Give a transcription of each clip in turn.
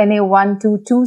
NA 122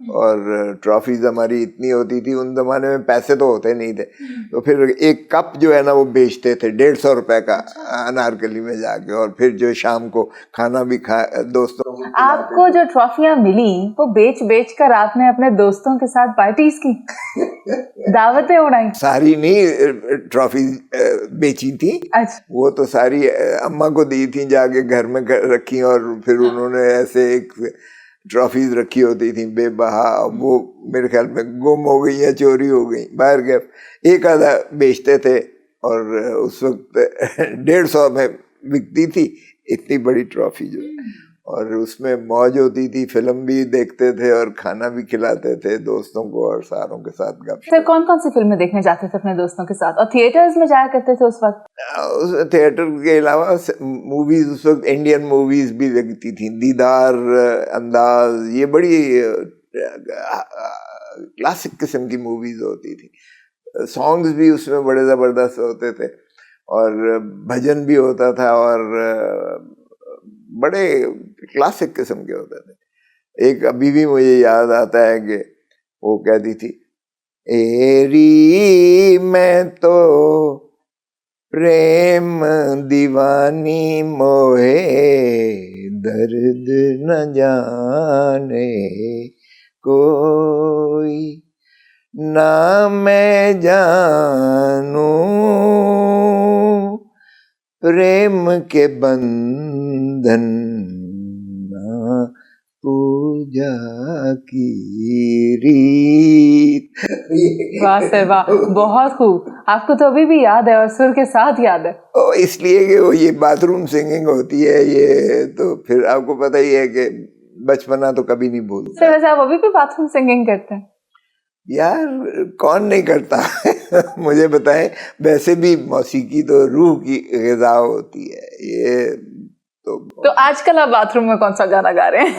اور trophies ہماری اتنی ہوتی تھی, ان زمانے میں پیسے تو ہوتے نہیں تھے, تو پھر ایک کپ جو ہے نا وہ بیچتے تھے 150 روپے کا انارکلی میں جا کے, اور پھر جو شام کو کھانا بھی دوستوں کو. آپ کو جو ٹرافیاں ملی وہ بیچ کر آپ نے اپنے دوستوں کے ساتھ پارٹیز کی, دعوتیں اڑائی؟ ساری نہیں ٹرافیز بیچی تھی, وہ تو ساری اماں کو دی تھی, جا کے گھر میں رکھی, اور پھر انہوں نے ایسے ایک ٹرافیز رکھی ہوتی تھیں بے بہا, وہ میرے خیال میں گم ہو گئی یا چوری ہو گئی, باہر گئے ایک آدھا بیچتے تھے, اور اس وقت 150 میں بکتی تھی اتنی بڑی ٹرافی جو, اور اس میں موج ہوتی تھی, فلم بھی دیکھتے تھے اور کھانا بھی کھلاتے تھے دوستوں کو اور ساروں کے ساتھ گپ شپ. پھر کون کون سی فلمیں دیکھنے جاتے تھے اپنے دوستوں کے ساتھ, اور تھیٹرز میں جایا کرتے تھے اس وقت؟ تھیٹر کے علاوہ موویز, اس وقت انڈین موویز بھی دیکھتی تھیں, دیدار, انداز, یہ بڑی کلاسک قسم کی موویز ہوتی تھی. سانگز بھی اس میں بڑے زبردست ہوتے تھے, اور بھجن بھی ہوتا تھا, اور بڑے کلاسک قسم کے ہوتے تھے. ایک ابھی بھی مجھے یاد آتا ہے کہ وہ کہتی تھی, ایری میں تو پریم دیوانی موہے درد نہ جانے کوئی, نہ میں جانوں پریم کے بندھن, نہ پوجا کی ریت. واہ سے واہ, بہت خوب. آپ کو تو ابھی بھی یاد ہے, اور سر کے ساتھ یاد ہے؟ اس لیے کہ وہ یہ باتھ روم سنگنگ ہوتی ہے, یہ تو پھر آپ کو پتہ ہی ہے کہ بچپنا تو کبھی نہیں بھولتا. سر ویسے آپ ابھی بھی باتھ روم سنگنگ کرتے ہیں؟ یار کون نہیں کرتا مجھے بتائیں, ویسے بھی موسیقی تو روح کی غذا ہوتی ہے. یہ تو آج کل آپ باتھ روم میں کون سا گانا گا رہے ہیں؟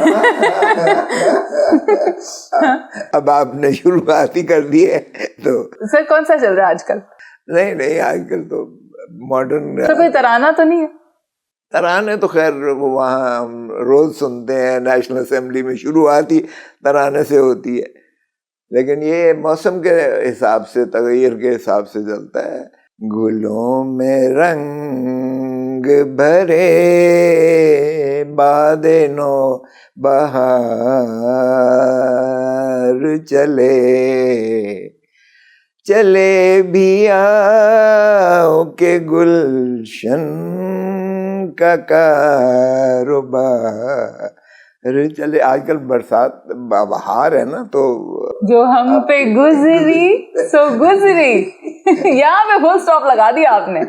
اب آپ نے شروعات ہی کر دی ہے تو. سر کون سا چل رہا ہے آج کل؟ نہیں آج کل تو ماڈرن. سر کوئی ترانہ تو نہیں ہے؟ ترانے تو خیر وہاں ہم روز سنتے ہیں, نیشنل اسمبلی میں شروعات ہی ترانے سے ہوتی ہے, لیکن یہ موسم کے حساب سے, تغیر کے حساب سے چلتا ہے. گلوں میں رنگ بھرے باد نو بہار چلے, چلے بھی آؤ کہ گلشن کا کاروبار چلے. آج کل برسات بہار ہے نا, تو جو ہم پہ گزری سو گزری, یہاں پہ فل سٹاپ لگا دیا آپ نے.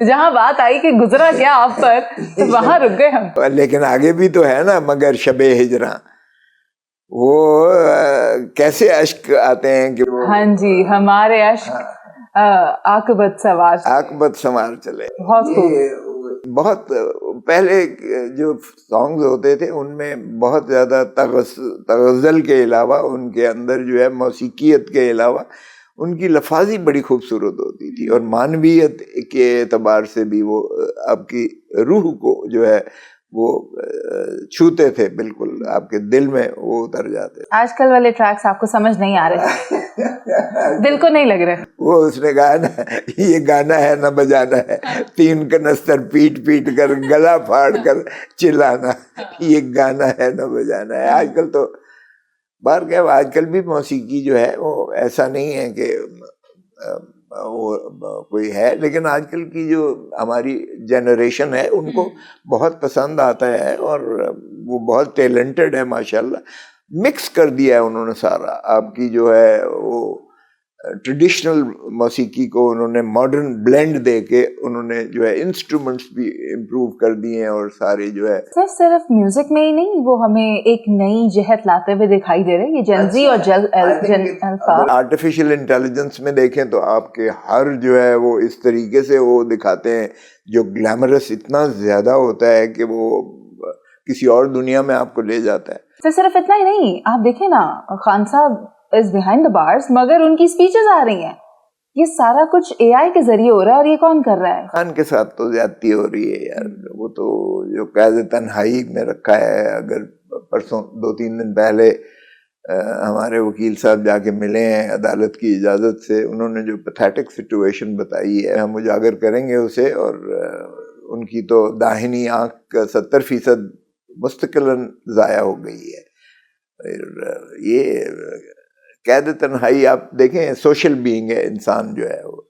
جہاں بات آئی کہ گزرا کیا آپ پر, تو وہاں رک گئے ہم. لیکن آگے بھی تو ہے نا, مگر شب ہجراں, وہ کیسے اشک آتے ہیں کہ ہاں جی, ہمارے اشک عاقبت سوار چلے. بہت خوب. بہت پہلے جو سانگز ہوتے تھے ان میں بہت زیادہ تغزل کے علاوہ, ان کے اندر جو ہے موسیقیت کے علاوہ ان کی لفاظی بڑی خوبصورت ہوتی تھی, اور معنویت کے اعتبار سے بھی وہ آپ کی روح کو جو ہے وہ چھوتے تھے, بالکل آپ کے دل میں وہ اتر جاتے. آج کل والے ٹریکس آپ کو سمجھ نہیں آ رہے, دل کو نہیں لگ رہے. وہ اس نے کہا نا, یہ گانا ہے نہ بجانا ہے, 3 کنستر پیٹ کر گلا پھاڑ کر چلانا, یہ گانا ہے نہ بجانا ہے. آج کل تو بار کیا, آج کل بھی موسیقی جو ہے وہ ایسا نہیں ہے کہ وہ کوئی ہے, لیکن آج کل کی جو ہماری جنریشن ہے ان کو بہت پسند آتا ہے, اور وہ بہت ٹیلنٹڈ ہے ماشاءاللہ. مکس کر دیا ہے انہوں نے سارا, آپ کی جو ہے وہ ٹریڈیشنل موسیقی کو انہوں نے ماڈرن بلینڈ دے کے انہوں نے جو ہے انسٹرومنٹس بھی امپروو کر دیے ہیں, اور سارے جو ہے صرف میوزک میں ہی نہیں, وہ ہمیں ایک نئی جہت لاتے ہوئے دکھائی دے رہے ہیں. یہ جنزی اور جن الفا آرٹیفیشل انٹیلیجنس میں دیکھیں تو آپ کے ہر جو ہے وہ اس طریقے سے وہ دکھاتے ہیں جو گلیمرس اتنا زیادہ ہوتا ہے کہ وہ کسی اور دنیا میں آپ کو لے جاتا ہے. صرف اتنا ہی نہیں, آپ دیکھیں نا, خان صاحب از بیہائنڈ دا بارز, مگر ان کی سپیچز آ رہی ہیں. یہ سارا کچھ اے آئی کے ذریعے ہو رہا ہے, اور یہ کون کر رہا ہے؟ خان کے ساتھ تو زیادتی ہو رہی ہے یار. وہ تو جو قید تنہائی میں رکھا ہے, اگر پرسوں 2-3 دن پہلے ہمارے وکیل صاحب جا کے ملے ہیں عدالت کی اجازت سے. انہوں نے جو پیتھیٹک سچویشن بتائی ہے ہم اجاگر کریں گے اسے. اور ان کی تو داہنی آنکھ کا 70% مستقلاً ضائع ہو گئی ہے. یہ قید تنہائی آپ دیکھیں سوشل بینگ ہے انسان جو ہے, وہ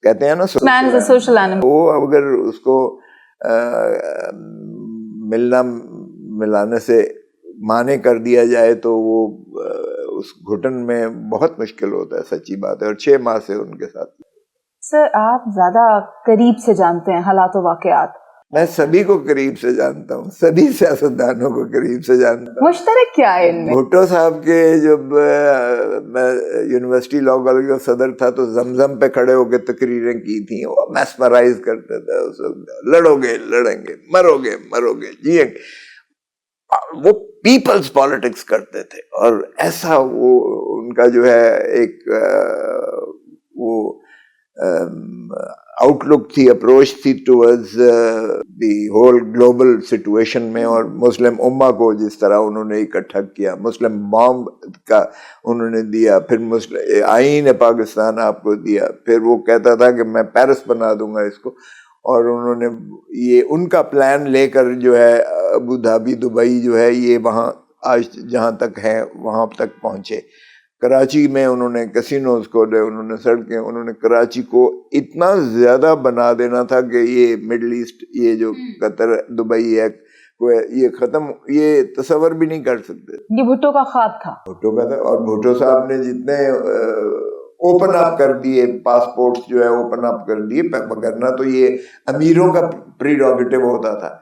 کہتے ہیں نا سوشل اینیمل. وہ اگر اس کو ملنا ملانے سے مانے کر دیا جائے تو وہ اس گھٹن میں بہت مشکل ہوتا ہے. سچی بات ہے. اور 6 ماہ سے ان کے ساتھ. سر آپ زیادہ قریب سے جانتے ہیں حالات و واقعات. میں سبھی کو قریب سے جانتا ہوں, سبھی سیاستدانوں کو قریب سے جانتا ہوں. مشترک کیا ہے ان میں؟ بھٹو صاحب کے جب میں یونیورسٹی لا کالج کا صدر تھا تو زمزم پہ کھڑے ہو کے تقریریں کی تھیں. وہ میسمرائز کرتے تھے, لڑو گے لڑیں گے, مرو گے مرو گے, جیئیں گے. وہ پیپلز پالیٹکس کرتے تھے. اور ایسا وہ ان کا جو ہے ایک وہ آؤٹ لک تھی, اپروچ تھی towards the whole global situation میں. اور مسلم امہ کو جس طرح انہوں نے اکٹھا کیا, مسلم بامب کا انہوں نے دیا, پھر آئین پاکستان آپ کو دیا, پھر وہ کہتا تھا کہ میں پیرس بنا دوں گا اس کو. اور انہوں نے یہ ان کا پلان لے کر جو ہے ابو دھابی دبئی جو ہے یہ وہاں آج جہاں تک ہے وہاں تک پہنچے. کراچی میں انہوں نے کسینوز کھولے, انہوں نے سڑکیں, انہوں نے کراچی کو اتنا زیادہ بنا دینا تھا کہ یہ مڈل ایسٹ, یہ جو قطر دبئی ہے یہ ختم, یہ تصور بھی نہیں کر سکتے. یہ بھٹو کا خواب تھا. بھٹو کا تھا. اور بھٹو صاحب نے جتنے اوپن اپ کر دیے پاسپورٹ جو ہے اوپن اپ کر دیے, وگرنہ تو یہ امیروں کا پریروگیٹو ہوتا تھا.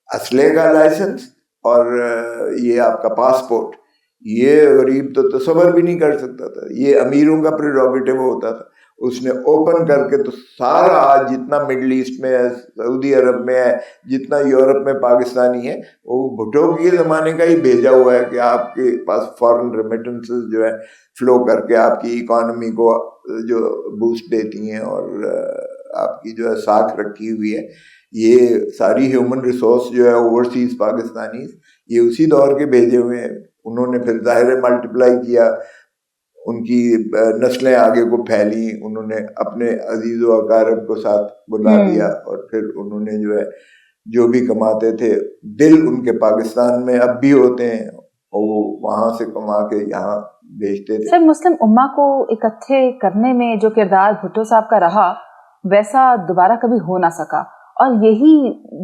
اسلحے کا لائسنس اور یہ آپ کا پاسپورٹ, یہ غریب تو تصور بھی نہیں کر سکتا تھا. یہ امیروں کا پریروگیٹو ہوتا تھا. اس نے اوپن کر کے تو سارا آج جتنا مڈل ایسٹ میں ہے, سعودی عرب میں ہے, جتنا یورپ میں پاکستانی ہے, وہ بھٹو کے زمانے کا ہی بھیجا ہوا ہے کہ آپ کے پاس فارن ریمیٹنسز جو ہے فلو کر کے آپ کی اکانومی کو جو بوسٹ دیتی ہیں اور آپ کی جو ہے ساکھ رکھی ہوئی ہے. یہ ساری ہیومن ریسورس جو ہے اوورسیز پاکستانی یہ اسی دور کے بھیجے ہوئے ہیں. انہوں نے پھر ظاہر ملٹیپلائی کیا, ان کی نسلیں آگے کو پھیلی, انہوں نے اپنے عزیز و اقارب کو ساتھ بلا دیا, اور پھر انہوں نے جو ہے جو بھی کماتے تھے, دل ان کے پاکستان میں اب بھی ہوتے ہیں, اور وہ وہاں سے کما کے یہاں بھیجتے تھے. سر مسلم امہ کو اکٹھے کرنے میں جو کردار بھٹو صاحب کا رہا ویسا دوبارہ کبھی ہو نہ سکا, اور یہی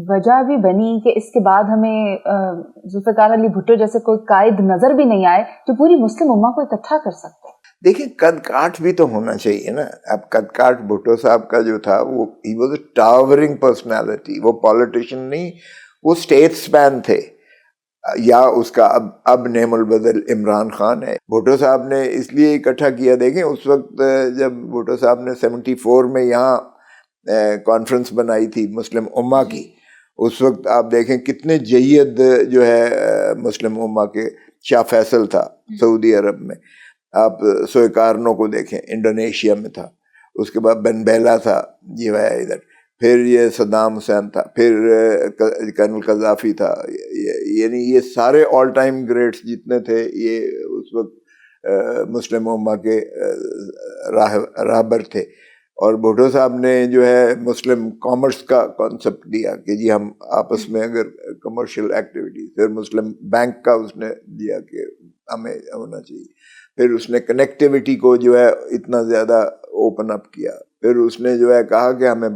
وجہ بھی بنی کہ اس کے بعد ہمیں ذوالفقار علی بھٹو جیسے کوئی قائد نظر بھی نہیں آئے جو پوری مسلم امہ کو اکٹھا کر سکتے. دیکھیں قد کاٹ بھی تو ہونا چاہیے نا. اب قد کاٹ بھٹو صاحب کا جو تھا وہ he was a towering personality. وہ پالیٹیشین نہیں, وہ اسٹیٹس مین تھے. یا اس کا اب نعم البدل عمران خان ہے. بھٹو صاحب نے اس لیے اکٹھا کیا, دیکھیں اس وقت جب بھٹو صاحب نے 74 میں یہاں کانفرنس بنائی تھی مسلم امہ کی, اس وقت آپ دیکھیں کتنے جید جو ہے مسلم امہ کے, شاہ فیصل تھا سعودی عرب میں, آپ سویکارنو کو دیکھیں انڈونیشیا میں تھا, اس کے بعد بن بیلا تھا یہ ہے ادھر, پھر یہ صدام حسین تھا, پھر کرنل قذافی تھا. یعنی یہ سارے آل ٹائم گریٹس جتنے تھے یہ اس وقت مسلم امہ کے راہبر تھے. اور بھٹو صاحب نے جو ہے مسلم کامرس کا کانسیپٹ دیا کہ جی ہم آپس میں اگر کمرشل ایکٹیویٹی, پھر مسلم بینک کا اس نے دیا کہ ہمیں ہونا چاہیے, پھر اس نے کنیکٹیوٹی کو جو ہے اتنا زیادہ اوپن اپ کیا, پھر اس نے جو ہے کہا کہ ہمیں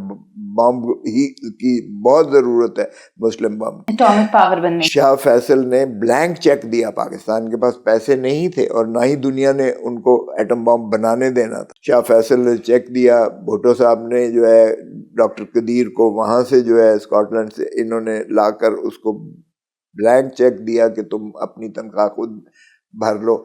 بم ہی کی بہت ضرورت ہے, مسلم بم, ایٹامک پاور بننے. شاہ فیصل نے بلینک چیک دیا, پاکستان کے پاس پیسے نہیں تھے اور نہ ہی دنیا نے ان کو ایٹم بم بنانے دینا تھا. شاہ فیصل نے چیک دیا, بھٹو صاحب نے جو ہے ڈاکٹر قدیر کو وہاں سے جو ہے اسکاٹ لینڈ سے انہوں نے لا کر اس کو بلینک چیک دیا کہ تم اپنی تنخواہ خود بھر لو,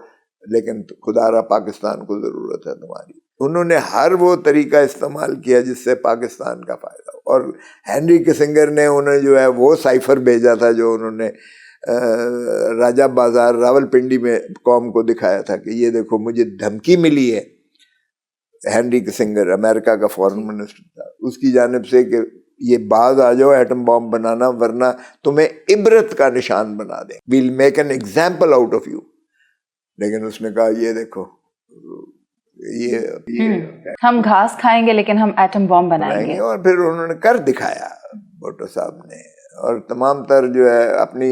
لیکن خدا را پاکستان کو ضرورت ہے تمہاری. انہوں نے ہر وہ طریقہ استعمال کیا جس سے پاکستان کا فائدہ ہو. اور ہینری کسنگر نے انہیں جو ہے وہ سائفر بھیجا تھا جو انہوں نے راجہ بازار راول پنڈی میں قوم کو دکھایا تھا کہ یہ دیکھو مجھے دھمکی ملی ہے. ہینری کسنگر امریکہ کا فارن منسٹر تھا, اس کی جانب سے کہ یہ باز آ جاؤ ایٹم بام بنانا ورنہ تمہیں عبرت کا نشان بنا دیں, well make an example out of you. لیکن اس نے کہا یہ دیکھو یہ ہم گھاس کھائیں گے لیکن ہم ایٹم بم بنائیں گے. اور پھر انہوں نے کر دکھایا بھٹو صاحب نے. اور تمام تر جو ہے اپنی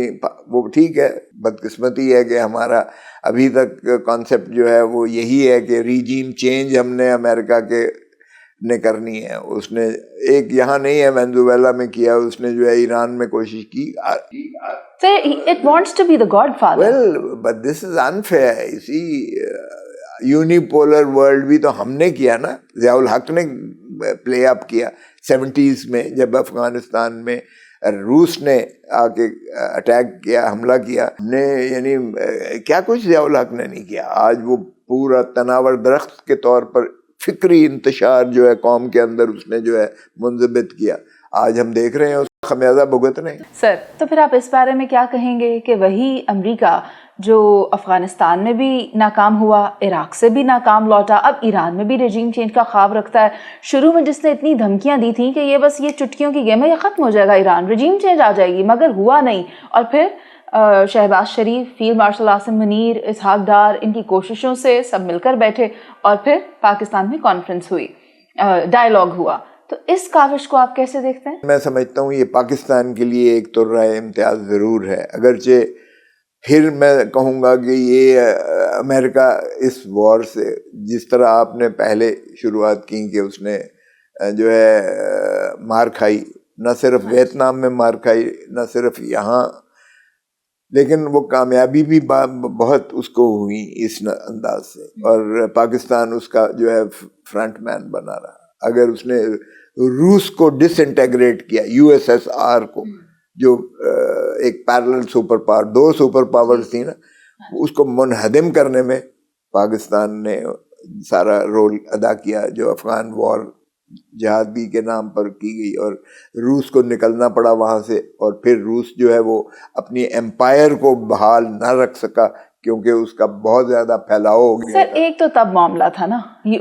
وہ ٹھیک ہے, بدقسمتی ہے کہ ہمارا ابھی تک کانسیپٹ جو ہے وہ یہی ہے کہ ریجیم چینج ہم نے امریکہ کے نے کرنی ہے. اس نے ایک یہاں نہیں ہے وینزویلا میں کیا, اس نے جو ہے ایران میں کوشش کی. It wants to be the godfather. Well, but this is unfair. You see, unipolar world بھی تو ہم نے کیا نا, ضیاء الحق نے پلے اپ کیا 70s میں, جب افغانستان میں روس نے آ کے اٹیک کیا, حملہ کیا نے, یعنی کیا کچھ ضیاء الحق نے نہیں کیا. آج وہ پورا تناور درخت کے طور پر فکری انتشار جو ہے قوم کے اندر اس نے جو ہے منضبط کیا. آج ہم دیکھ رہے ہیں اس کا خمیازہ بھگت رہے ہیں. سر, تو پھر آپ اس بارے میں کیا کہیں گے کہ وہی امریکہ جو افغانستان میں بھی ناکام ہوا, عراق سے بھی ناکام لوٹا, اب ایران میں بھی رجیم چینج کا خواب رکھتا ہے. شروع میں جس نے اتنی دھمکیاں دی تھیں کہ یہ بس یہ چٹکیوں کی گیم ہے, یہ ختم ہو جائے گا ایران, رجیم چینج آ جائے گی, مگر ہوا نہیں. اور پھر شہباز شریف, فیلڈ مارشل عاصم منیر, اسحاق ڈار, ان کی کوششوں سے سب مل کر بیٹھے اور پھر پاکستان میں کانفرنس ہوئی, ڈائیلاگ ہوا. تو اس کاوش کو آپ کیسے دیکھتے ہیں؟ میں سمجھتا ہوں یہ پاکستان کے لیے ایک تو رائے امتیاز ضرور ہے, اگرچہ پھر میں کہوں گا کہ یہ امریکہ اس وار سے جس طرح آپ نے پہلے شروعات کی کہ اس نے جو ہے مار کھائی, نہ صرف ویتنام میں مار کھائی, نہ صرف یہاں, لیکن وہ کامیابی بھی بہت اس کو ہوئی اس انداز سے, اور پاکستان اس کا جو ہے فرنٹ مین بنا رہا. اگر اس نے روس کو ڈس انٹیگریٹ کیا, یو ایس ایس آر کو, جو ایک parallel super power, 2 super powers تھی نا, اس کو منہدم کرنے میں پاکستان نے سارا رول ادا کیا, جو افغان وار جہادی کے نام پر کی گئی, اور روس کو نکلنا پڑا وہاں سے, اور پھر روس جو ہے وہ اپنی ایمپائر کو بحال نہ رکھ سکا کیونکہ اس کا بہت زیادہ پھیلاؤ ہو گیا. سر ایک تو تب معاملہ تھا نا,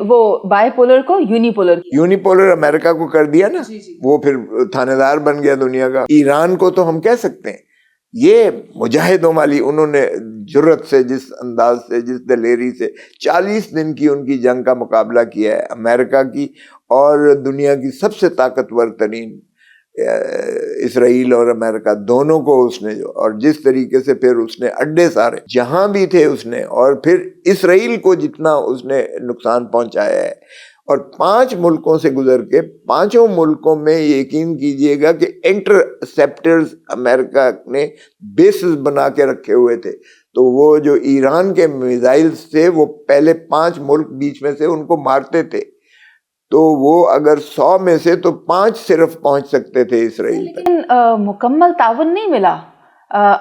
وہ بائی پولر کو یونیپولر امریکہ کو کر دیا نا, وہ پھر تھانے دار بن گیا دنیا کا. ایران کو تو ہم کہہ سکتے ہیں یہ مجاہدوں والی, انہوں نے جرت سے, جس انداز سے, جس دلیری سے 40 دن کی ان کی جنگ کا مقابلہ کیا ہے امریکہ کی اور دنیا کی سب سے طاقتور ترین اسرائیل اور امریکہ دونوں کو اس نے جو, اور جس طریقے سے پھر اس نے اڈے سارے جہاں بھی تھے اس نے, اور پھر اسرائیل کو جتنا اس نے نقصان پہنچایا ہے, اور 5 ملکوں سے گزر کے 5 ملکوں میں یقین کیجئے گا کہ انٹرسیپٹرز امریکہ نے بیسز بنا کے رکھے ہوئے تھے. تو وہ جو ایران کے میزائلز تھے وہ پہلے 5 ملک بیچ میں سے ان کو مارتے تھے, تو وہ اگر 100 میں سے تو 5 صرف پہنچ سکتے تھے اسرائیل تک. لیکن مکمل تعاون نہیں ملا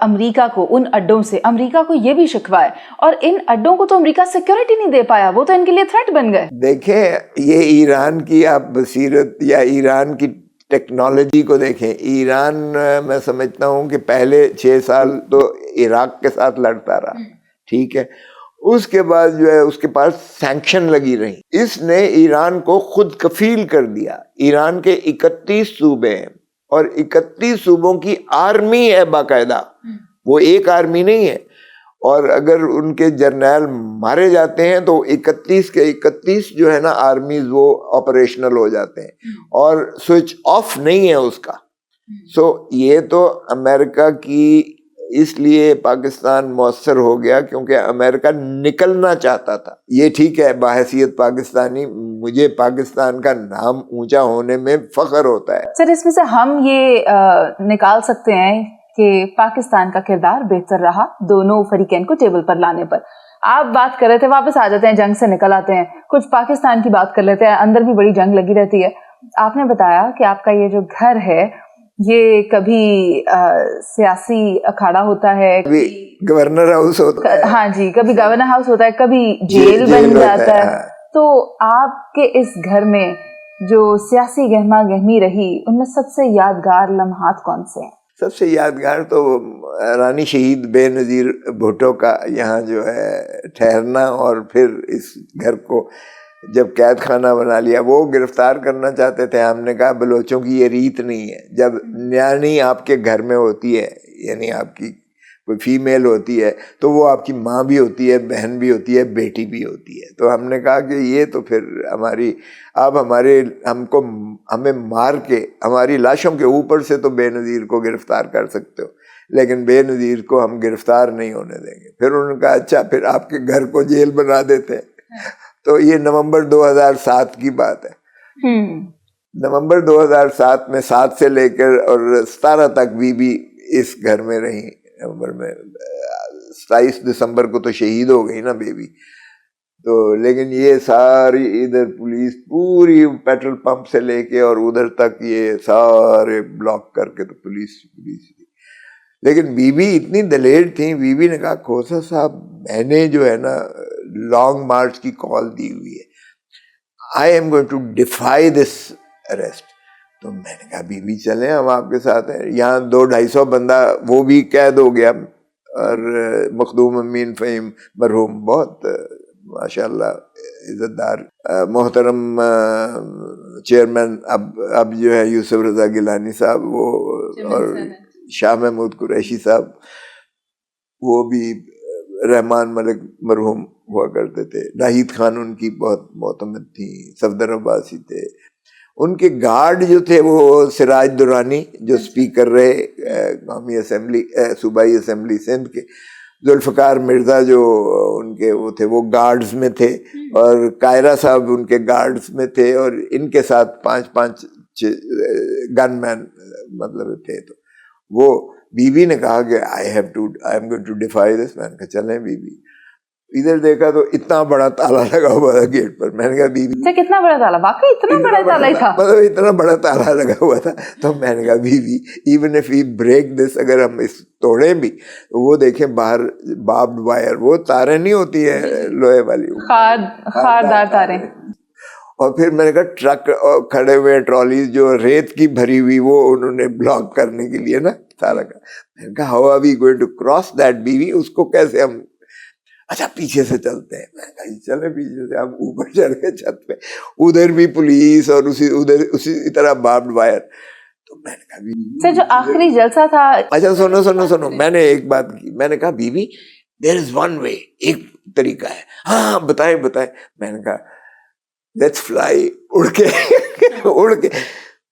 امریکہ کو ان اڈوں سے. امریکہ کو یہ بھی شکوہ ہے, اور ان اڈوں کو تو امریکہ سیکیورٹی نہیں دے پایا, وہ تو ان کے لیے تھریٹ بن گئے. دیکھیں یہ ایران کی آپ بصیرت یا ایران کی ٹیکنالوجی کو دیکھیں. ایران میں سمجھتا ہوں کہ پہلے 6 سال تو عراق کے ساتھ لڑتا رہا, ٹھیک ہے, اس کے بعد جو ہے اس کے پاس سینکشن لگی رہی, اس نے ایران کو خود کفیل کر دیا. ایران کے 31 صوبے ہیں اور 31 صوبوں کی آرمی ہے باقاعدہ, وہ ایک آرمی نہیں ہے, اور اگر ان کے جرنیل مارے جاتے ہیں تو 31 کے 31 جو ہے نا آرمیز وہ آپریشنل ہو جاتے ہیں, اور سوئچ آف نہیں ہے اس کا. سو یہ تو امریکہ کی اس لیے پاکستان مؤثر ہو گیا کیونکہ امریکہ نکلنا چاہتا تھا. یہ ٹھیک ہے, بحیثیت پاکستانی مجھے پاکستان کا نام اونچا ہونے میں فخر ہوتا ہے. سر اس میں سے ہم یہ نکال سکتے ہیں کہ پاکستان کا کردار بہتر رہا دونوں فریقین کو ٹیبل پر لانے پر. آپ بات کر رہے تھے, واپس آ جاتے ہیں, جنگ سے نکل آتے ہیں, کچھ پاکستان کی بات کر لیتے ہیں, اندر بھی بڑی جنگ لگی رہتی ہے. آپ نے بتایا کہ آپ کا یہ جو گھر ہے یہ کبھی سیاسی اکھاڑا ہوتا ہے, گورنر ہاؤس ہوتا ہے, ہاں جی, کبھی گورنر ہاؤس ہوتا ہے, کبھی جیل بن جاتا ہے. تو آپ کے اس گھر میں جو سیاسی گہما گہمی رہی, ان میں سب سے یادگار لمحات کون سے ہیں؟ سب سے یادگار تو رانی شہید بے نظیر بھٹو کا یہاں جو ہے ٹھہرنا, اور پھر اس گھر کو جب قید خانہ بنا لیا. وہ گرفتار کرنا چاہتے تھے, ہم نے کہا بلوچوں کی یہ ریت نہیں ہے, جب نیانی آپ کے گھر میں ہوتی ہے, یعنی آپ کی کوئی فیمیل ہوتی ہے تو وہ آپ کی ماں بھی ہوتی ہے, بہن بھی ہوتی ہے, بیٹی بھی ہوتی ہے. تو ہم نے کہا کہ یہ تو پھر آپ ہمیں مار کے ہماری لاشوں کے اوپر سے تو بے نظیر کو گرفتار کر سکتے ہو, لیکن بے نظیر کو ہم گرفتار نہیں ہونے دیں گے. پھر انہوں نے کہا اچھا پھر آپ کے گھر کو جیل بنا دیتے ہیں. تو یہ نومبر 2007 کی بات ہے. نومبر 2007 میں 7 سے لے کر اور 17 تک بی اس گھر میں رہی. نومبر میں 27 دسمبر کو تو شہید ہو گئی نا بیبی. تو لیکن یہ ساری ادھر پولیس پوری پیٹرول پمپ سے لے کے اور ادھر تک یہ سارے بلاک کر کے تو پولیس تھی. لیکن بیوی اتنی دلیر تھی, بیوی نے کہا کھوسا صاحب میں نے جو ہے نا لانگ مارچ کی کال دی ہوئی ہے, I am going to defy this arrest. تو میں نے کہا بیوی چلیں ہم آپ کے ساتھ ہیں. یہاں 200-250 بندہ وہ بھی قید ہو گیا, اور مخدوم امین فہیم مرحوم بہت ماشاء اللہ عزت دار محترم چیئرمین اب جو ہے یوسف رضا گیلانی صاحب, وہ اور شاہ محمود قریشی صاحب, وہ بھی رحمان ملک مرحوم ہوا کرتے تھے. ناہید خان ان کی بہت معتمد تھیں, صفدر عباسی تھے. ان کے گارڈ جو تھے وہ سراج درانی جو اسپیکر رہے قومی اسمبلی صوبائی اسمبلی سندھ کے, ذوالفقار مرزا جو ان کے وہ تھے وہ گارڈز میں تھے, اور قاہرہ صاحب ان کے گارڈز میں تھے, اور ان کے ساتھ 5 گن مین مطلب تھے. تو وہ بیوی نے کہا کہ I am going to defy this. میں نے کہا چلیں بیوی. ادھر دیکھا تو اتنا بڑا تالا لگا ہوا تھا گیٹ پر. میں نے کہا بیوی کتنا بڑا تالا, واقعی اتنا بڑا تالا تھا, مطلب اتنا بڑا تالا لگا ہوا تھا. تو میں نے کہا baby even if we break this, اگر ہم اس توڑیں بھی, وہ دیکھیں باہر باربڈ وائر, وہ تاریں نہیں ہوتی ہیں لوہے والی, خاردار تاریں. اور پھر میں نے کہا ٹرک کھڑے ہوئے ٹرالیز جو ریت کی بھری ہوئی وہ انہوں نے بلاک کرنے کے لیے نا سارا کا. میں نے کہا how are we going to cross that baby, اس کو کیسے ہم, اچھا پیچھے سے چلتے ہیں. میں نے کہا چلے پیچھے سے. ہم اوپر چڑھ گئے چھت پہ, ادھر بھی پولیس اور اسی طرح باربڈ وائر. تو میں نے کہا جو آخری جلسہ تھا, اچھا سنو, میں نے ایک بات کی. میں نے کہا بیوی دیر از ون وے, ایک طریقہ ہے. ہاں بتائیں. میں نے کہا لیٹس فلائی, اڑ کے.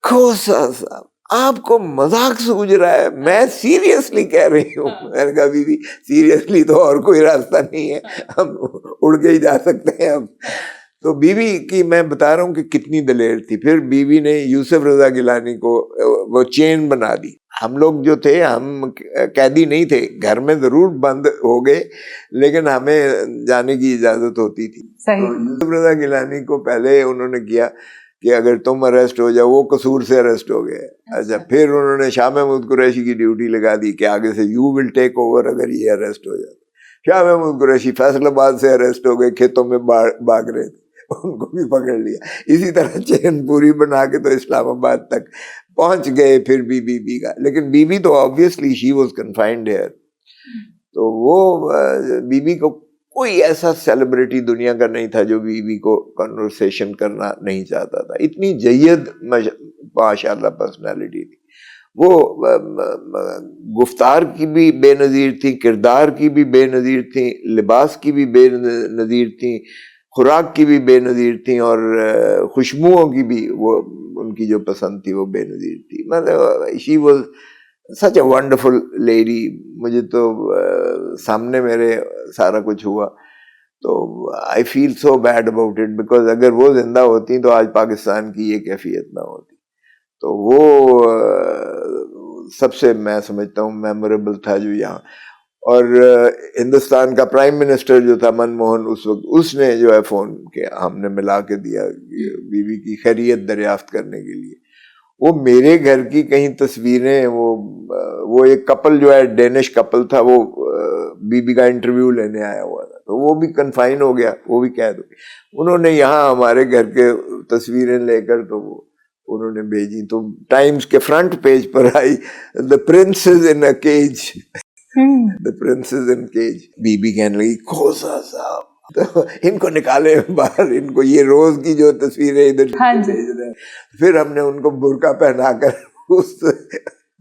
کھوسا صاحب آپ کو مذاق سوجھ رہا ہے, میں سیریسلی کہہ رہی ہوں. میں نے کہا بیوی سیریسلی تو اور کوئی راستہ نہیں ہے, ہم اڑ کے ہی جا سکتے ہیں اب. تو بیوی کی میں بتا رہا ہوں کہ کتنی دلیر تھی. پھر بیوی نے یوسف رضا گیلانی کو وہ چین بنا دی. ہم لوگ جو تھے ہم قیدی نہیں تھے, گھر میں ضرور بند ہو گئے لیکن ہمیں جانے کی اجازت ہوتی تھی. تو یوسف رضا گیلانی کو پہلے انہوں نے کیا کہ اگر تم اریسٹ ہو جاؤ, وہ قصور سے اریسٹ ہو گئے. اچھا پھر انہوں نے شاہ محمود قریشی کی ڈیوٹی لگا دی کہ آگے سے یو ول ٹیک اوور اگر یہ اریسٹ ہو جاتا. شاہ محمود قریشی فیصل آباد سے اریسٹ ہو گئے, کھیتوں میں بھاگ رہے تھے, ان کو بھی پکڑ لیا. اسی طرح چین پوری بنا کے تو اسلام آباد تک پہنچ گئے. پھر بی کا, لیکن بی تو obviously she was confined here. تو وہ بی کو کوئی ایسا سیلیبریٹی دنیا کا نہیں تھا جو بیوی کو کنورسیشن کرنا نہیں چاہتا تھا. اتنی جید ماشاء اللہ پرسنالٹی تھی. وہ گفتار کی بھی بے نظیر تھی, کردار کی بھی بے نظیر تھی, لباس کی بھی بے نظیر تھی, خوراک کی بھی بے نظیر تھیں, اور خوشبوؤں کی بھی وہ ان کی جو پسند تھی وہ بے نظیر تھی. مطلب she was such a wonderful lady. مجھے تو سامنے میرے سارا کچھ ہوا تو I feel so bad about it, because اگر وہ زندہ ہوتی تو آج پاکستان کی یہ کیفیت نہ ہوتی. تو وہ سب سے میں سمجھتا ہوں میموریبل تھا جو یہاں. اور ہندوستان کا پرائم منسٹر جو تھا منموہن اس وقت, اس نے جو ہے فون کے ہم نے ملا کے دیا بیوی کی خیریت دریافت کرنے کے لیے. وہ میرے گھر کی کہیں تصویریں, وہ ایک کپل جو ہے ڈینش کپل تھا, وہ بیوی کا انٹرویو لینے آیا ہوا تھا, تو وہ بھی کنفائن ہو گیا, وہ بھی قید ہو گیا. انہوں نے یہاں ہمارے گھر کے تصویریں لے کر تو وہ انہوں نے بھیجی, تو ٹائمز کے فرنٹ پیج پر آئی the princess in a cage, the princess in cage. بی کہنے لگی کھوسا صاحب تو ان کو نکالے باہر, ان کو یہ روز کی جو تصویریں ادھر بھیج رہے ہیں. پھر ہم نے ان کو برقع پہنا کر اس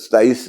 27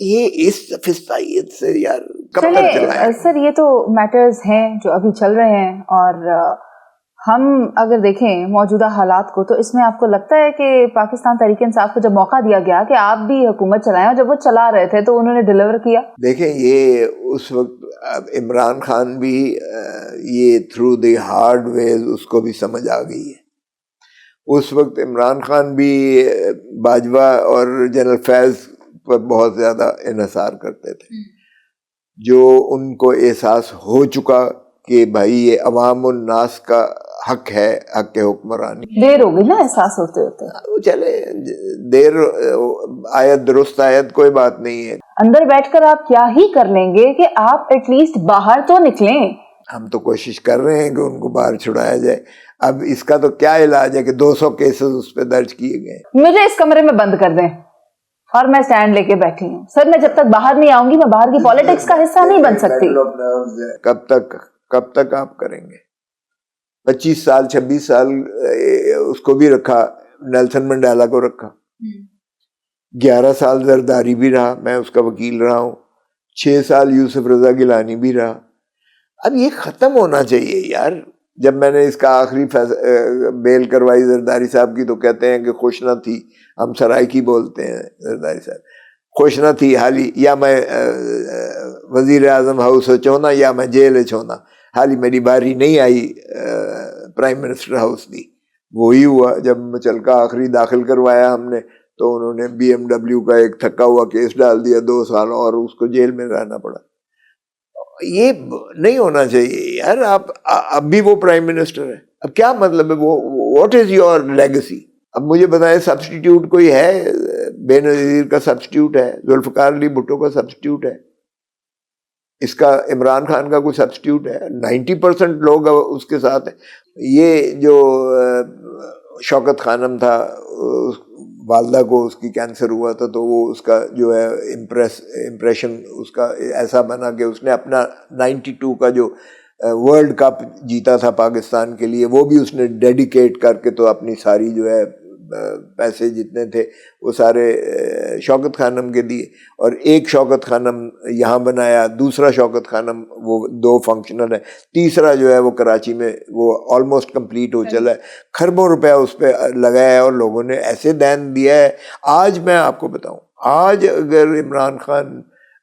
یہ اس فستائیت سے یار کب تک چلائیں؟ سر یہ تو میٹرز ہیں جو ابھی چل رہے ہیں، اور ہم اگر دیکھیں موجودہ حالات کو تو اس میں آپ کو لگتا ہے کہ پاکستان تحریک انصاف کو جب موقع دیا گیا کہ آپ بھی حکومت چلائیں، اور جب وہ چلا رہے تھے تو انہوں نے ڈیلیور کیا؟ دیکھیں یہ اس وقت عمران خان بھی یہ تھرو دی ہارڈ ویز اس کو بھی سمجھ آ گئی ہے. اس وقت عمران خان بھی باجوہ اور جنرل فیض پر بہت زیادہ انحصار کرتے تھے، جو ان کو احساس ہو چکا کہ بھائی یہ عوام الناس کا حق ہے، حق حکمرانی. دیر ہو گئی نا احساس ہوتے ہوتے. چلے دیر آیت درست آیت کوئی بات نہیں ہے. اندر بیٹھ کر آپ کیا ہی کر لیں گے کہ آپ ایٹ لیسٹ باہر تو نکلیں. ہم تو کوشش کر رہے ہیں کہ ان کو باہر چھڑایا جائے. اب اس کا تو کیا علاج ہے کہ 200 کیسز اس پہ درج کیے گئے. مجھے اس کمرے میں بند کر دیں اور میں سٹینڈ لے کے بیٹھی ہوں. سر میں جب تک باہر نہیں آؤں گی میں باہر کی پالیٹکس کا حصہ نہیں بن سکتی. کب تک آپ کریں گے؟ 25 سال 26 سال اس کو بھی رکھا، نیلسن منڈیلا کو رکھا. 11 سال زرداری بھی رہا، میں اس کا وکیل رہا ہوں. 6 سال یوسف رضا گیلانی بھی رہا. اب یہ ختم ہونا چاہیے یار. جب میں نے اس کا آخری بیل کروائی زرداری صاحب کی تو کہتے ہیں کہ خوش نہ تھی، ہم سرائکی بولتے ہیں زرداری صاحب، خوش نہ تھی حالی یا میں وزیر اعظم ہاؤس چونا یا میں جیل چونا، حالی میری باری نہیں آئی پرائم منسٹر ہاؤس دی. وہی ہوا جب مچلکا آخری داخل کروایا ہم نے تو انہوں نے BMW کا ایک تھکا ہوا کیس ڈال دیا 2 سال اور اس کو جیل میں رہنا پڑا. یہ نہیں ہونا چاہیے یار. آپ اب بھی وہ پرائم منسٹر ہے، اب کیا مطلب ہے؟ وہ واٹ از یور لیگیسی؟ اب مجھے بتائیں سبسٹیٹیوٹ کوئی ہے؟ بے نظیر کا سبسٹیٹیوٹ ہے، ذوالفقار علی بھٹو کا سبسٹیٹیوٹ ہے، اس کا عمران خان کا کوئی سبسٹیٹیوٹ ہے؟ 90% لوگ اس کے ساتھ ہیں. یہ جو شوکت خانم تھا، والدہ کو اس کی کینسر ہوا تھا تو وہ اس کا جو ہے امپریشن اس کا ایسا بنا کہ اس نے اپنا 92 کا جو ورلڈ کپ جیتا تھا پاکستان کے لیے وہ بھی اس نے ڈیڈیکیٹ کر کے تو اپنی ساری جو ہے پیسے جتنے تھے وہ سارے شوکت خانم کے دیے. اور ایک شوکت خانم یہاں بنایا، دوسرا شوکت خانم وہ 2 فنکشنل ہے، تیسرا جو ہے وہ کراچی میں وہ آلموسٹ کمپلیٹ ہو چلا ہے. کھربوں روپیہ اس پہ لگایا ہے اور لوگوں نے ایسے دین دیا ہے. آج میں آپ کو بتاؤں، آج اگر عمران خان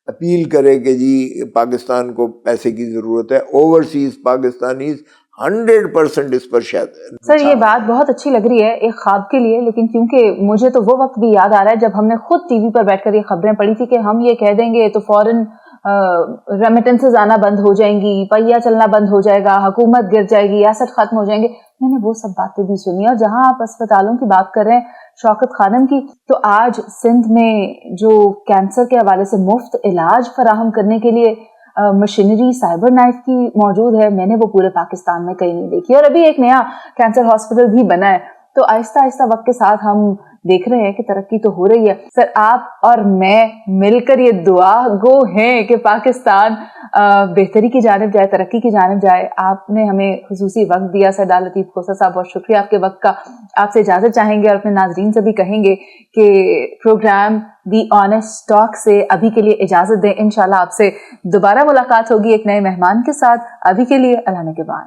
اپیل کرے کہ جی پاکستان کو پیسے کی ضرورت ہے، اوورسیز پاکستانیز 100% اس پر شاید. سر یہ بات بہت اچھی لگ رہی ہے ایک خواب کے لیے، لیکن کیونکہ مجھے تو وہ وقت بھی یاد آ رہا ہے جب ہم نے خود ٹی وی پر بیٹھ کر یہ خبریں پڑھی تھی کہ ہم یہ کہہ دیں گے تو فوراً ریمیٹنسز آنا بند ہو جائیں گی، پہیہ چلنا بند ہو جائے گا، حکومت گر جائے گی، ایسٹ ختم ہو جائیں گے. میں نے وہ سب باتیں بھی سنی. اور جہاں آپ اسپتالوں کی بات کر رہے ہیں شوکت خانم کی، تو آج سندھ میں جو کینسر کے حوالے سے مفت علاج فراہم کرنے کے لیے مشینری سائبر نائف کی موجود ہے، میں نے وہ پورے پاکستان میں کہیں نہیں دیکھی. اور ابھی ایک نیا کینسر ہاسپٹل بھی بنا ہے. تو آہستہ آہستہ وقت کے ساتھ ہم دیکھ رہے ہیں کہ ترقی تو ہو رہی ہے. سر آپ اور میں مل کر یہ دعا گو ہیں کہ پاکستان بہتری کی جانب جائے، ترقی کی جانب جائے. آپ نے ہمیں خصوصی وقت دیا سر ڈار لطیف کھوسہ صاحب، بہت شکریہ آپ کے وقت کا. آپ سے اجازت چاہیں گے اور اپنے ناظرین سے بھی کہیں گے کہ پروگرام دی آنیسٹ ٹاک سے ابھی کے لیے اجازت دیں. انشاءاللہ آپ سے دوبارہ ملاقات ہوگی ایک نئے مہمان کے ساتھ. ابھی کے لیے اللہ نگہبان.